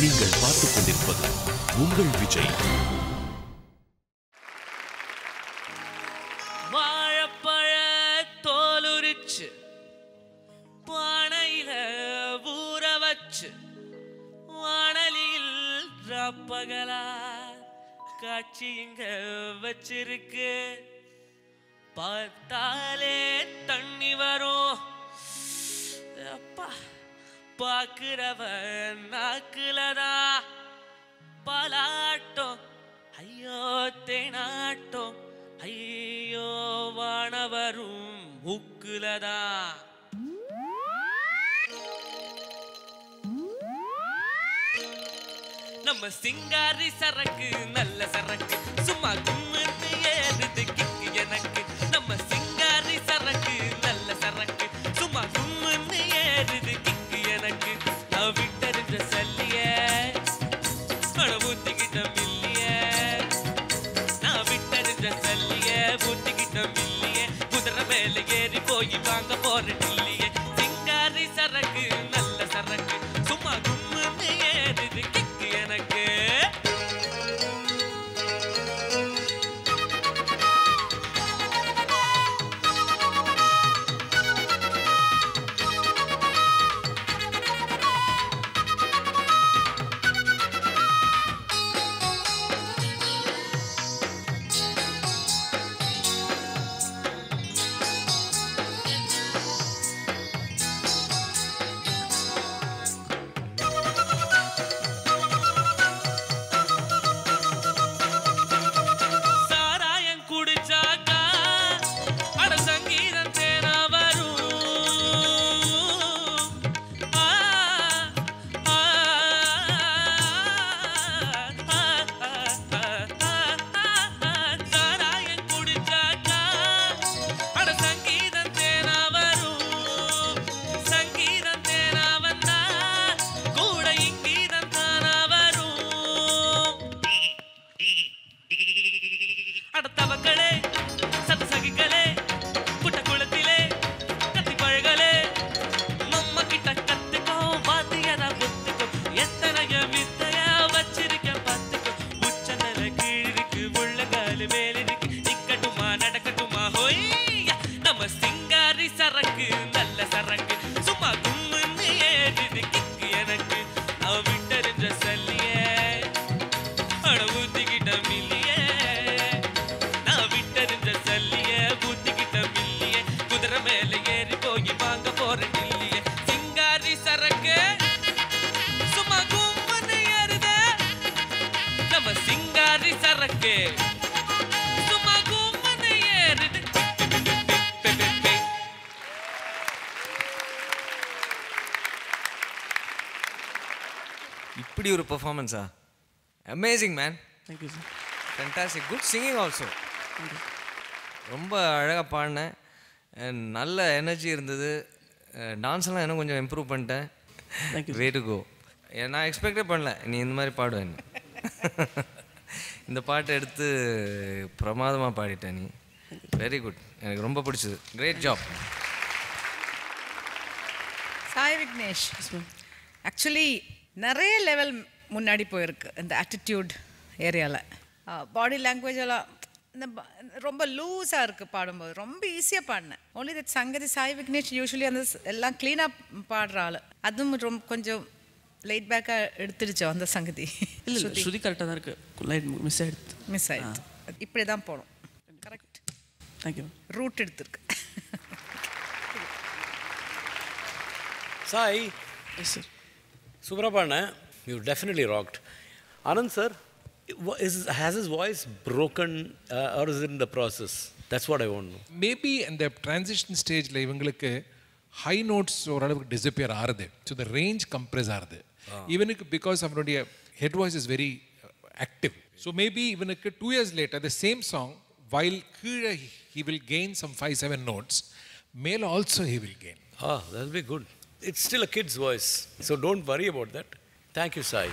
நீங்கள் பார்த்துக் கொண்டிருப்பது உங்கள் விஜய். வாழைப்பழ தோலுரிச்சு பானையில ஊற வச்சு வானலில் ரப்பகலா காட்சி இங்க வச்சிருக்கு. பார்த்தாலே தண்ணி வரும் அப்பா, பாக்குறவன் நாக்குலதா பாலாட்டம், ஐயோ தேனாட்டம், ஐயோ வானவரும் மூக்குலதா. நம்ம சிங்காரி சரக்கு நல்ல சரக்கு, சும்மா கும்முன்னு ஏறுது கிக்கு எனக்கு. நம்ம சிங்காரி சரக்கு நல்ல சரக்கு, சும்மா கும்முன்னு ஏறுது கிக்கு எனக்கு. நான் விட்டறிஞ்ச சல்லிய ஊத்திக்கிட்ட மில்லிய, நான் விட்டறிஞ்ச சல்லிய ஊத்திக்கிட்ட மில்லிய, குதிரை மேல ஏறி போய் வாங்க போறேன் இல்லையே. சிங்காரி சரக்கு நல்ல சரக்கு, சும்மா கும்முன்னு ஏறுது கிக்கு எனக்கு. இப்படி ஒரு பெர்ஃபார்மன்ஸா? Amazing man. Thank you, sir. Fantastic. Good singing also. ரொம்ப அழகாக பாடினேன். நல்ல எனர்ஜி இருந்தது. டான்ஸ்லாம் இன்னும் கொஞ்சம் இம்ப்ரூவ் பண்ணிட்டேன். Way to go. நான் எக்ஸ்பெக்டே பண்ணல நீ இந்த மாதிரி பாடுவேன். இந்த பாட்டை எடுத்து பிரமாதமாக பாடிட்டேன் நீ. Very good. எனக்கு ரொம்ப பிடிச்சது. Great job. Sai Vignesh actually நிறைய லெவல் முன்னாடி போயிருக்கு இந்த ஆட்டிடியூட் ஏரியாவில். பாடி லாங்குவேஜ் எல்லாம் இந்த ரொம்ப லூஸாக இருக்குது பாடும்போது. ரொம்ப ஈஸியாக பாடினேன். ஒன்லி தட் சங்கதி சாய் விக்னேஷ் யூஸ்வலி அந்த எல்லாம் க்ளீனாக பாடுற ஆள். அதுவும் ரொம்ப கொஞ்சம் லைட் பேக்காக எடுத்துடுச்சோம் அந்த சங்கதி. இல்லை ஸ்ருதி கரெக்டாக தான் இருக்குது. லைட் மிஸ் ஆகிடுது. இப்படி தான் போகணும். கரெக்ட். தேங்க்யூ. ரூட் எடுத்துருக்கு. சாய். Yes sir. சூப்பராக பாடினேன். You definitely rocked. Anand sir, has his voice broken or is it in the process? That's what I want to know. Maybe in the transition stage la ivangalukku high notes oralavukku disappear ஆறுது. So the range compress ஆறுது. Even because அவனுடைய head voice is very active. So maybe even 2 years later the same song, while கீழ he will gain some 5-7 notes, male also he will gain. That'll be good. It's still a kid's voice, so don't worry about that. Thank you, Sai.